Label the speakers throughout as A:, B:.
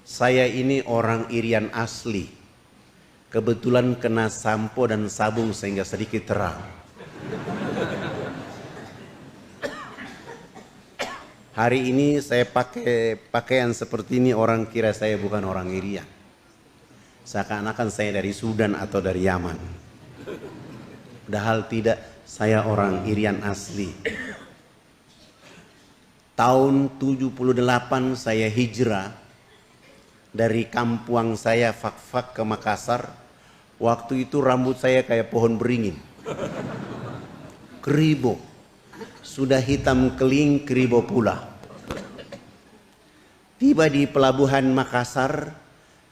A: Saya ini orang Irian asli. Kebetulan kena sampo dan sabun sehingga sedikit terang. Hari ini saya pakai pakaian seperti ini, orang kira saya bukan orang Irian. Seakan-akan saya dari Sudan atau dari Yaman. Padahal tidak, saya orang Irian asli. Tahun 78 saya hijrah dari kampung saya Fak-Fak ke Makassar. Waktu itu rambut saya kayak pohon beringin. Keribo. Sudah hitam keling, keribo pula. Tiba di pelabuhan Makassar,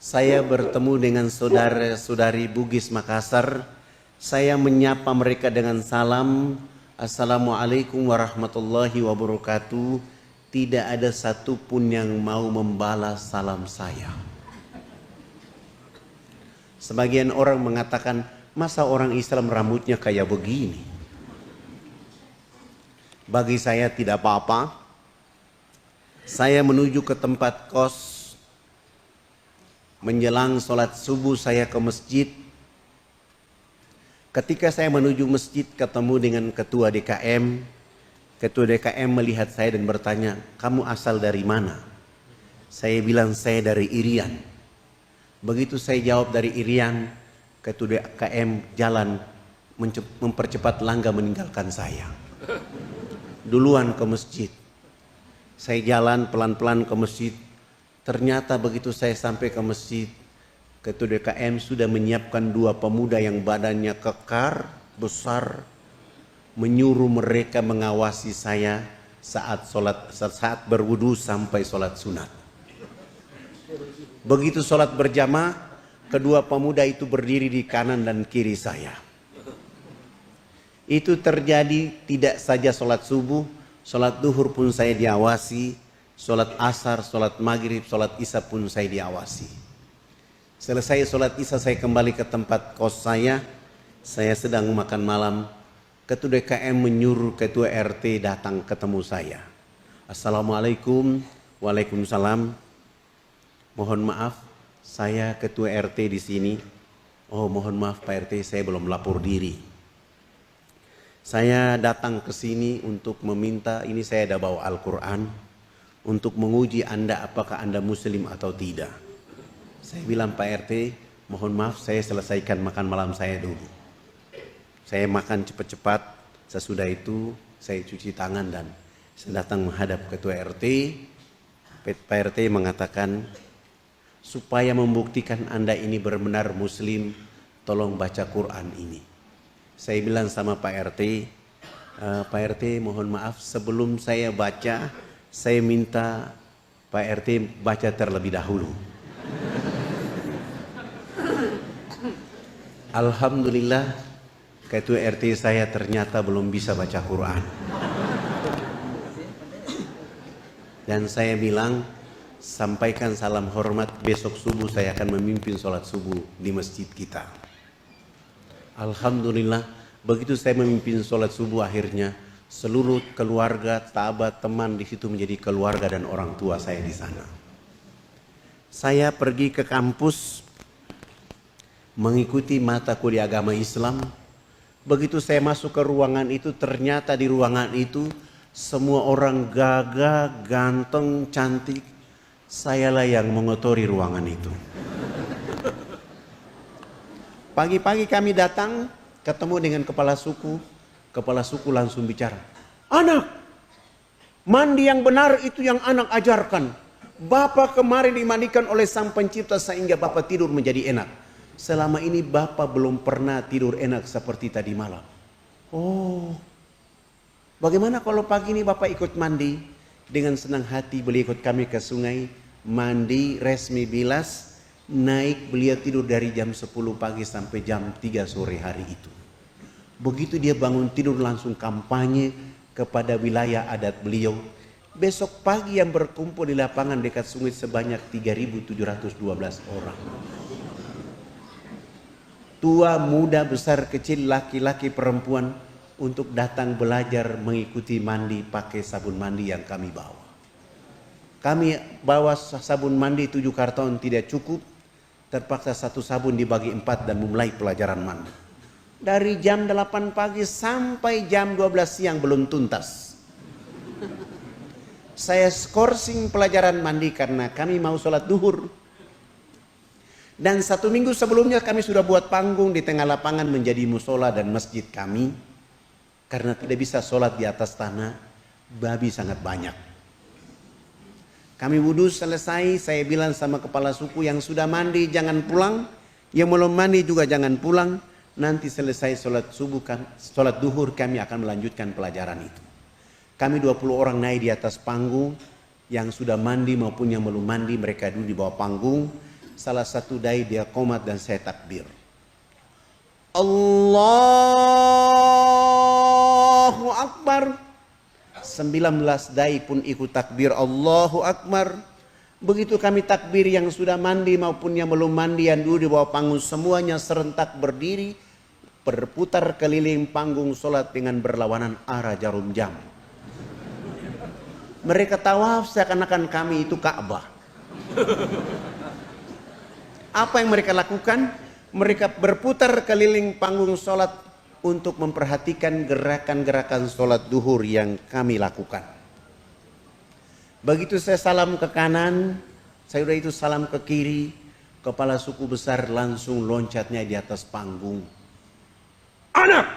A: saya bertemu dengan saudara-saudari Bugis Makassar. Saya menyapa mereka dengan salam, Assalamualaikum warahmatullahi wabarakatuh. Tidak ada satupun yang mau membalas salam saya. Sebagian orang mengatakan, masa orang Islam rambutnya kayak begini? Bagi saya tidak apa-apa. Saya menuju ke tempat kos. Menjelang sholat subuh saya ke masjid. Ketika saya menuju masjid ketemu dengan ketua DKM. Ketua DKM melihat saya dan bertanya, kamu asal dari mana? Saya bilang saya dari Irian. Begitu saya jawab dari Irian, ketua DKM jalan mempercepat langkah meninggalkan saya. Duluan ke masjid. Saya jalan pelan-pelan ke masjid. Ternyata begitu saya sampai ke masjid, ketua DKM sudah menyiapkan dua pemuda yang badannya kekar, besar, menyuruh mereka mengawasi saya saat berwudu sampai sholat sunat. Begitu sholat berjamaah, kedua pemuda itu berdiri di kanan dan kiri saya. Itu terjadi tidak saja sholat subuh, sholat duhur pun saya diawasi, sholat asar, sholat maghrib, sholat isya pun saya diawasi. Selesai sholat isya saya kembali ke tempat kos saya sedang makan malam. Ketua DKM menyuruh ketua RT datang ketemu saya. Assalamualaikum, waalaikumsalam. Mohon maaf, saya ketua RT di sini. Oh, mohon maaf Pak RT, saya belum lapor diri. Saya datang ke sini untuk meminta, ini saya ada bawa Al-Quran, untuk menguji Anda apakah Anda Muslim atau tidak. Saya bilang Pak RT, mohon maaf saya selesaikan makan malam saya dulu. Saya makan cepat-cepat, sesudah itu saya cuci tangan dan saya datang menghadap ketua RT. Pak RT mengatakan, supaya membuktikan Anda ini benar-benar Muslim, tolong baca Quran ini. Saya bilang sama Pak RT, Pak RT mohon maaf sebelum saya baca, saya minta Pak RT baca terlebih dahulu. Alhamdulillah, ketua RT saya ternyata belum bisa baca Quran. Dan saya bilang, sampaikan salam hormat, besok subuh saya akan memimpin sholat subuh di masjid kita. Alhamdulillah, begitu saya memimpin sholat subuh akhirnya, seluruh keluarga, sahabat, teman di situ menjadi keluarga dan orang tua saya di sana. Saya pergi ke kampus mengikuti mata kuliah agama Islam. Begitu saya masuk ke ruangan itu, ternyata di ruangan itu semua orang gagah, ganteng, cantik. Sayalah yang mengotori ruangan itu. Pagi-pagi kami datang, ketemu dengan kepala suku. Kepala suku langsung bicara. Anak, mandi yang benar itu yang anak ajarkan. Bapak kemarin dimandikan oleh Sang Pencipta sehingga Bapak tidur menjadi enak. Selama ini Bapak belum pernah tidur enak seperti tadi malam. Oh, bagaimana kalau pagi ini Bapak ikut mandi? Dengan senang hati beliau ikut kami ke sungai, mandi, resmi bilas, naik beliau tidur dari jam 10 pagi sampai jam 3 sore hari itu. Begitu dia bangun tidur langsung kampanye kepada wilayah adat beliau. Besok pagi yang berkumpul di lapangan dekat sungai sebanyak 3.712 orang. Tua, muda, besar, kecil, laki-laki, perempuan untuk datang belajar mengikuti mandi pakai sabun mandi yang kami bawa. Kami bawa sabun mandi 7 karton tidak cukup. Terpaksa 1 sabun dibagi 4 dan memulai pelajaran mandi. Dari jam 8 pagi sampai jam 12 siang belum tuntas. Saya skorsing pelajaran mandi karena kami mau sholat duhur. Dan 1 minggu sebelumnya kami sudah buat panggung di tengah lapangan menjadi musola dan masjid kami. Karena tidak bisa sholat di atas tanah, babi sangat banyak. Kami wudhu selesai, saya bilang sama kepala suku yang sudah mandi jangan pulang, yang belum mandi juga jangan pulang. Nanti selesai sholat duhur kami akan melanjutkan pelajaran itu. Kami 20 orang naik di atas panggung, yang sudah mandi maupun yang belum mandi mereka dulu di bawah panggung. Salah satu dai dia qomat dan saya takbir. Allahu Akbar. 19 dai pun ikut takbir Allahu Akbar. Begitu kami takbir yang sudah mandi maupun yang belum mandi yang dulu di bawah panggung semuanya serentak berdiri berputar keliling panggung solat dengan berlawanan arah jarum jam. Mereka tawaf seakan-akan kami itu Ka'bah. Apa yang mereka lakukan? Mereka berputar keliling panggung solat untuk memperhatikan gerakan-gerakan sholat duhur yang kami lakukan. Begitu saya salam ke kanan, saya udah itu salam ke kiri, kepala suku besar langsung loncatnya di atas panggung. Anak!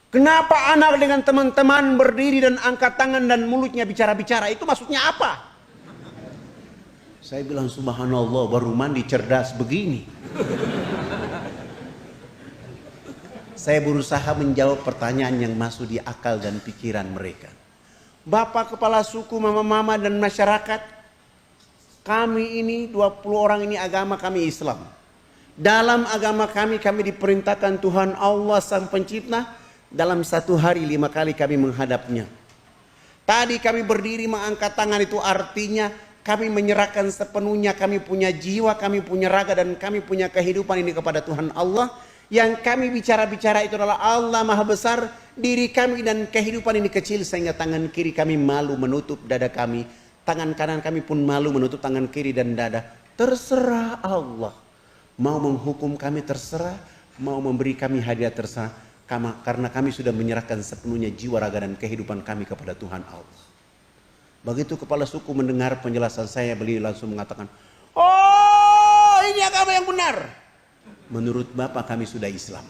A: Kenapa anak dengan teman-teman berdiri dan angkat tangan dan mulutnya bicara-bicara? Itu maksudnya apa? Saya bilang subhanallah baru mandi cerdas begini. Saya berusaha menjawab pertanyaan yang masuk di akal dan pikiran mereka. Bapak kepala suku, mama-mama dan masyarakat, kami ini 20 orang ini agama kami Islam. Dalam agama kami diperintahkan Tuhan Allah Sang Pencipta dalam 1 hari 5 kali kami menghadapnya. Tadi kami berdiri mengangkat tangan itu artinya kami menyerahkan sepenuhnya, kami punya jiwa, kami punya raga dan kami punya kehidupan ini kepada Tuhan Allah. Yang kami bicara-bicara itu adalah Allah Maha Besar, diri kami dan kehidupan ini kecil sehingga tangan kiri kami malu menutup dada kami. Tangan kanan kami pun malu menutup tangan kiri dan dada. Terserah Allah. Mau menghukum kami terserah, mau memberi kami hadiah terserah. Karena kami sudah menyerahkan sepenuhnya jiwa, raga dan kehidupan kami kepada Tuhan Allah. Begitu kepala suku mendengar penjelasan saya, beliau langsung mengatakan, oh ini agama yang benar. Menurut Bapak kami sudah Islam.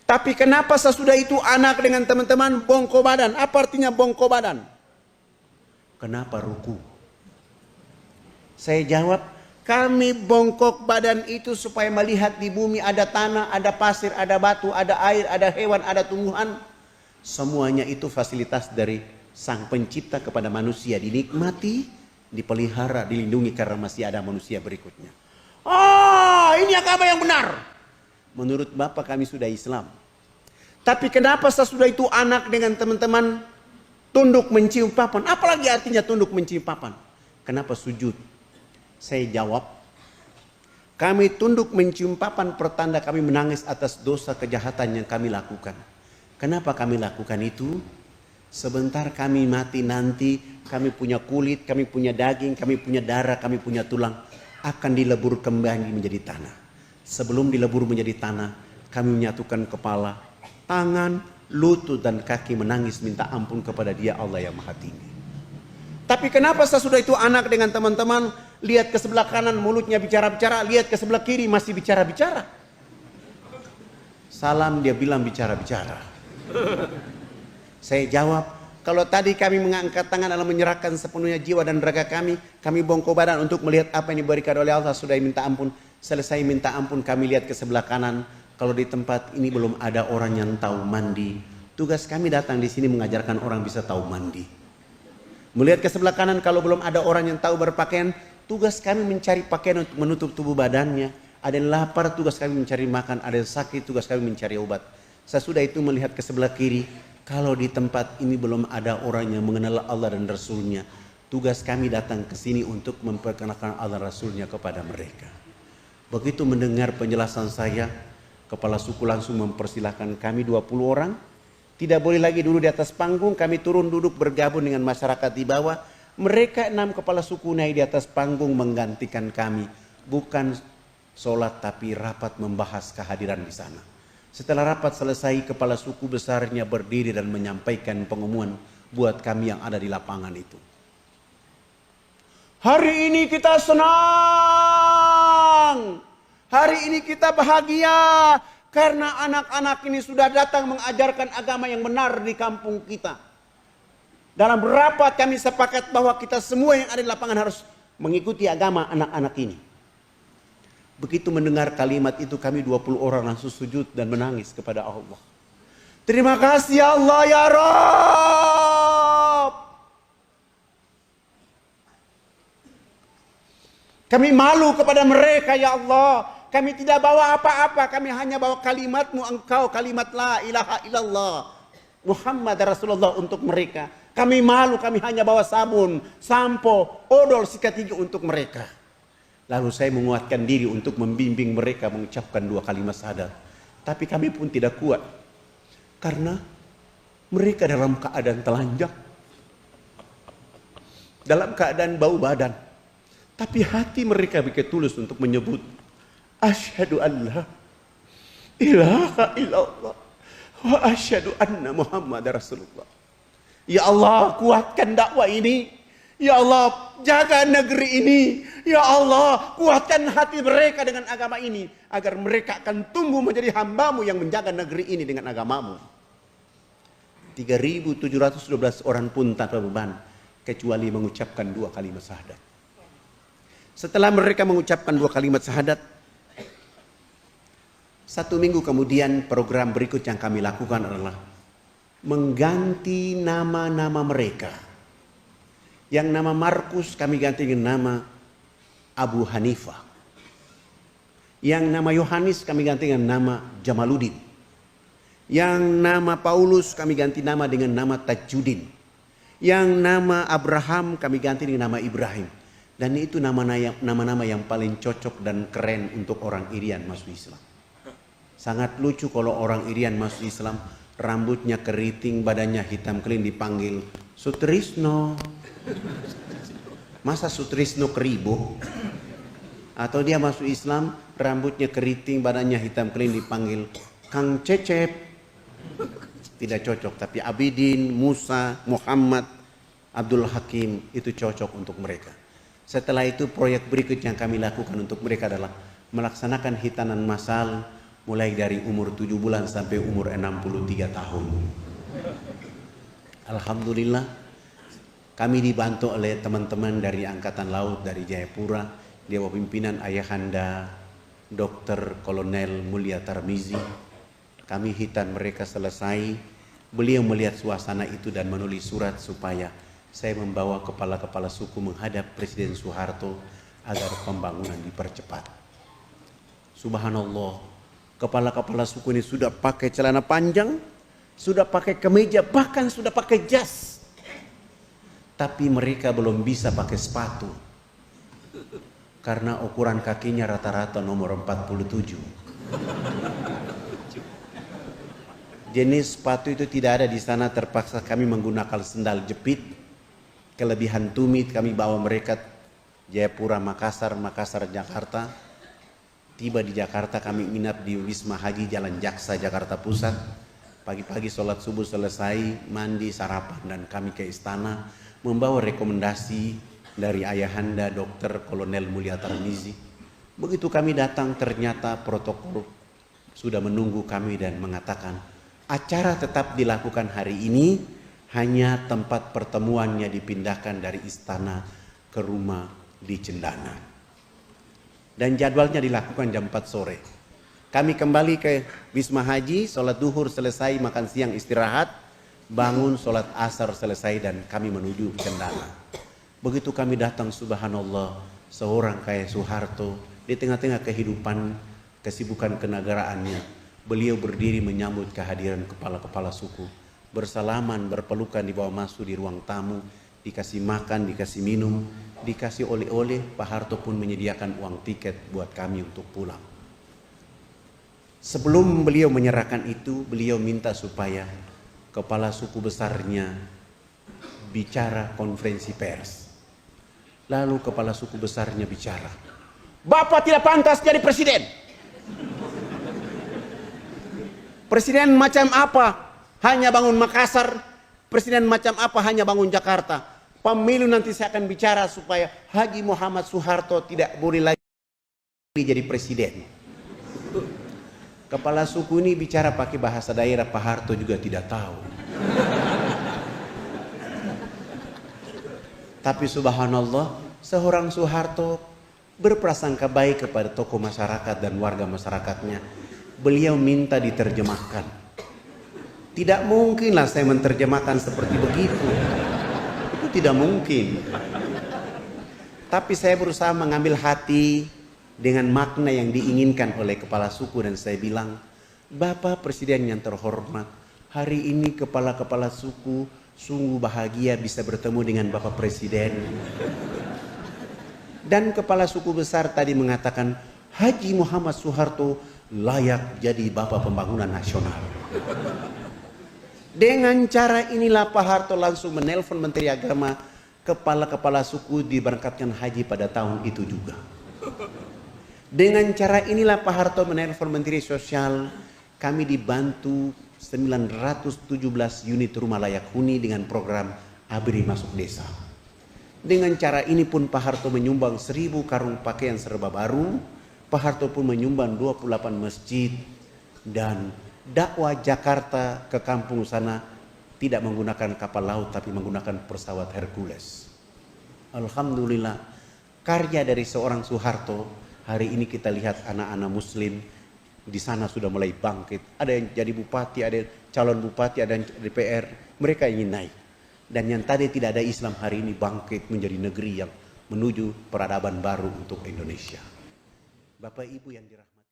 A: Tapi kenapa sesudah itu anak dengan teman-teman bongko badan? Apa artinya bongko badan? Kenapa ruku? Saya jawab, kami bongkok badan itu supaya melihat di bumi ada tanah, ada pasir, ada batu, ada air, ada hewan, ada tumbuhan. Semuanya itu fasilitas dari Sang Pencipta kepada manusia, dinikmati, dipelihara, dilindungi karena masih ada manusia berikutnya. Oh, ini agama yang benar. Menurut Bapak kami sudah Islam. Tapi kenapa sesudah itu anak dengan teman-teman tunduk mencium papan? Apalagi artinya tunduk mencium papan? Kenapa sujud? Saya jawab, kami tunduk mencium papan pertanda kami menangis atas dosa kejahatan yang kami lakukan. Kenapa kami lakukan itu? Sebentar kami mati nanti, kami punya kulit, kami punya daging, kami punya darah, kami punya tulang. Akan dilebur kembali menjadi tanah. Sebelum dilebur menjadi tanah, kami menyatukan kepala, tangan, lutut dan kaki menangis minta ampun kepada Dia Allah yang Maha Tinggi. Tapi kenapa sesudah itu anak dengan teman-teman lihat ke sebelah kanan mulutnya bicara-bicara, lihat ke sebelah kiri masih bicara-bicara? Salam dia bilang bicara-bicara. Saya jawab, kalau tadi kami mengangkat tangan dalam menyerahkan sepenuhnya jiwa dan raga kami bongkok badan untuk melihat apa yang diberikan oleh Allah, sudah minta ampun. Selesai minta ampun kami lihat ke sebelah kanan, kalau di tempat ini belum ada orang yang tahu mandi. Tugas kami datang di sini mengajarkan orang bisa tahu mandi. Melihat ke sebelah kanan, kalau belum ada orang yang tahu berpakaian, tugas kami mencari pakaian untuk menutup tubuh badannya. Ada yang lapar, tugas kami mencari makan. Ada yang sakit, tugas kami mencari obat. Sesudah itu melihat ke sebelah kiri, kalau di tempat ini belum ada orang yang mengenal Allah dan Rasulnya, tugas kami datang ke sini untuk memperkenalkan Allah Rasulnya kepada mereka. Begitu mendengar penjelasan saya, kepala suku langsung mempersilahkan kami 20 orang Tidak boleh lagi dulu di atas panggung, kami turun duduk bergabung dengan masyarakat di bawah. Mereka 6 kepala suku naik di atas panggung menggantikan kami. Bukan sholat tapi rapat membahas kehadiran di sana. Setelah rapat selesai, kepala suku besarnya berdiri dan menyampaikan pengumuman buat kami yang ada di lapangan itu. Hari ini kita senang. Hari ini kita bahagia. Karena anak-anak ini sudah datang mengajarkan agama yang benar di kampung kita. Dalam rapat kami sepakat bahwa kita semua yang ada di lapangan harus mengikuti agama anak-anak ini. Begitu mendengar kalimat itu kami 20 orang langsung sujud dan menangis kepada Allah. Terima kasih ya Allah ya Rabb. Kami malu kepada mereka ya Allah. Kami tidak bawa apa-apa, kami hanya bawa kalimat-Mu Engkau, kalimat la ilaha illallah Muhammad Rasulullah untuk mereka. Kami malu, kami hanya bawa sabun, sampo, odol, sikat gigi untuk mereka. Lalu saya menguatkan diri untuk membimbing mereka mengucapkan 2 kalimat syahadat. Tapi kami pun tidak kuat. Karena mereka dalam keadaan telanjang. Dalam keadaan bau badan. Tapi hati mereka begitu tulus untuk menyebut asyhadu an la ilaha illallah wa asyhadu anna Muhammad Rasulullah. Ya Allah, kuatkan dakwah ini. Ya Allah, jaga negeri ini. Ya Allah, kuatkan hati mereka dengan agama ini. Agar mereka akan tumbuh menjadi hamba-Mu yang menjaga negeri ini dengan agama-Mu. 3.712 orang pun tanpa beban. Kecuali mengucapkan 2 kalimat syahadat. Setelah mereka mengucapkan 2 kalimat syahadat, 1 minggu kemudian program berikut yang kami lakukan adalah mengganti nama-nama mereka. Yang nama Markus kami ganti dengan nama Abu Hanifah. Yang nama Yohanes kami ganti dengan nama Jamaluddin. Yang nama Paulus kami ganti nama dengan nama Tajuddin. Yang nama Abraham kami ganti dengan nama Ibrahim. Dan itu nama-nama yang paling cocok dan keren untuk orang Irian masuk Islam. Sangat lucu kalau orang Irian masuk Islam, rambutnya keriting, badannya hitam kelin dipanggil Sutrisno. Masa Sutrisno Keribo? Atau dia masuk Islam, rambutnya keriting, badannya hitam kelin dipanggil Kang Cecep. Tidak cocok, tapi Abidin, Musa, Muhammad, Abdul Hakim itu cocok untuk mereka. Setelah itu proyek berikut yang kami lakukan untuk mereka adalah melaksanakan hitanan massal mulai dari umur 7 bulan sampai umur 63 tahun. Alhamdulillah kami dibantu oleh teman-teman dari Angkatan Laut dari Jayapura di bawah pimpinan Ayahanda Dr. Kolonel Mulia Tarmizi. Kami hitan mereka selesai. Beliau melihat suasana itu dan menulis surat supaya saya membawa kepala-kepala suku menghadap Presiden Soeharto agar pembangunan dipercepat. Subhanallah. Kepala-kepala suku ini sudah pakai celana panjang, sudah pakai kemeja, bahkan sudah pakai jas. Tapi mereka belum bisa pakai sepatu. Karena ukuran kakinya rata-rata nomor 47. Jenis sepatu itu tidak ada di sana, terpaksa kami menggunakan sendal jepit. Kelebihan tumit kami bawa mereka Jayapura, Makassar, Makassar, Jakarta. Tiba di Jakarta kami nginap di Wisma Haji Jalan Jaksa, Jakarta Pusat. Pagi-pagi sholat subuh selesai, mandi, sarapan, dan kami ke istana membawa rekomendasi dari Ayahanda Dr. Kolonel Mulia Tarmizi. Begitu kami datang ternyata protokol sudah menunggu kami dan mengatakan acara tetap dilakukan hari ini, hanya tempat pertemuannya dipindahkan dari istana ke rumah di Cendana. Dan jadwalnya dilakukan jam 4 sore. Kami kembali ke Wisma Haji, sholat duhur selesai, makan siang istirahat, bangun sholat asar selesai dan kami menuju Cendana. Begitu kami datang, subhanallah, seorang kayak Soeharto di tengah-tengah kehidupan, kesibukan kenegaraannya, beliau berdiri menyambut kehadiran kepala-kepala suku, bersalaman, berpelukan, dibawa masuk di ruang tamu, dikasih makan, dikasih minum, dikasih oleh-oleh. Pak Harto pun menyediakan uang tiket buat kami untuk pulang. Sebelum beliau menyerahkan itu, beliau minta supaya kepala suku besarnya bicara konferensi pers. Lalu kepala suku besarnya bicara, Bapak tidak pantas jadi presiden. Presiden macam apa? Hanya bangun Makassar. Presiden macam apa? Hanya bangun Jakarta. Pemilu nanti saya akan bicara supaya Haji Muhammad Soeharto tidak boleh lagi jadi presiden. Kepala suku ini bicara pakai bahasa daerah, Pak Harto juga tidak tahu. Tapi subhanallah, seorang Soeharto berprasangka baik kepada tokoh masyarakat dan warga masyarakatnya. Beliau minta diterjemahkan. Tidak mungkinlah saya menerjemahkan seperti begitu. Itu tidak mungkin. Tapi saya berusaha mengambil hati dengan makna yang diinginkan oleh kepala suku, dan saya bilang, Bapak Presiden yang terhormat, hari ini kepala-kepala suku sungguh bahagia bisa bertemu dengan Bapak Presiden. Dan kepala suku besar tadi mengatakan Haji Muhammad Soeharto layak jadi Bapak Pembangunan Nasional. Dengan cara inilah Pak Harto langsung menelpon Menteri Agama, kepala-kepala suku diberangkatkan haji pada tahun itu juga. Dengan cara inilah Pak Harto menelpon Menteri Sosial, kami dibantu 917 unit rumah layak huni dengan program ABRI Masuk Desa. Dengan cara ini pun Pak Harto menyumbang 1000 karung pakaian serba baru. Pak Harto pun menyumbang 28 masjid, dan dakwah Jakarta ke kampung sana tidak menggunakan kapal laut tapi menggunakan pesawat Hercules. Alhamdulillah, karya dari seorang Soeharto. Hari ini kita lihat anak-anak muslim di sana sudah mulai bangkit. Ada yang jadi bupati, ada yang calon bupati, ada yang DPR. Mereka ingin naik. Dan yang tadi tidak ada Islam hari ini bangkit menjadi negeri yang menuju peradaban baru untuk Indonesia. Bapak Ibu yang dirahmati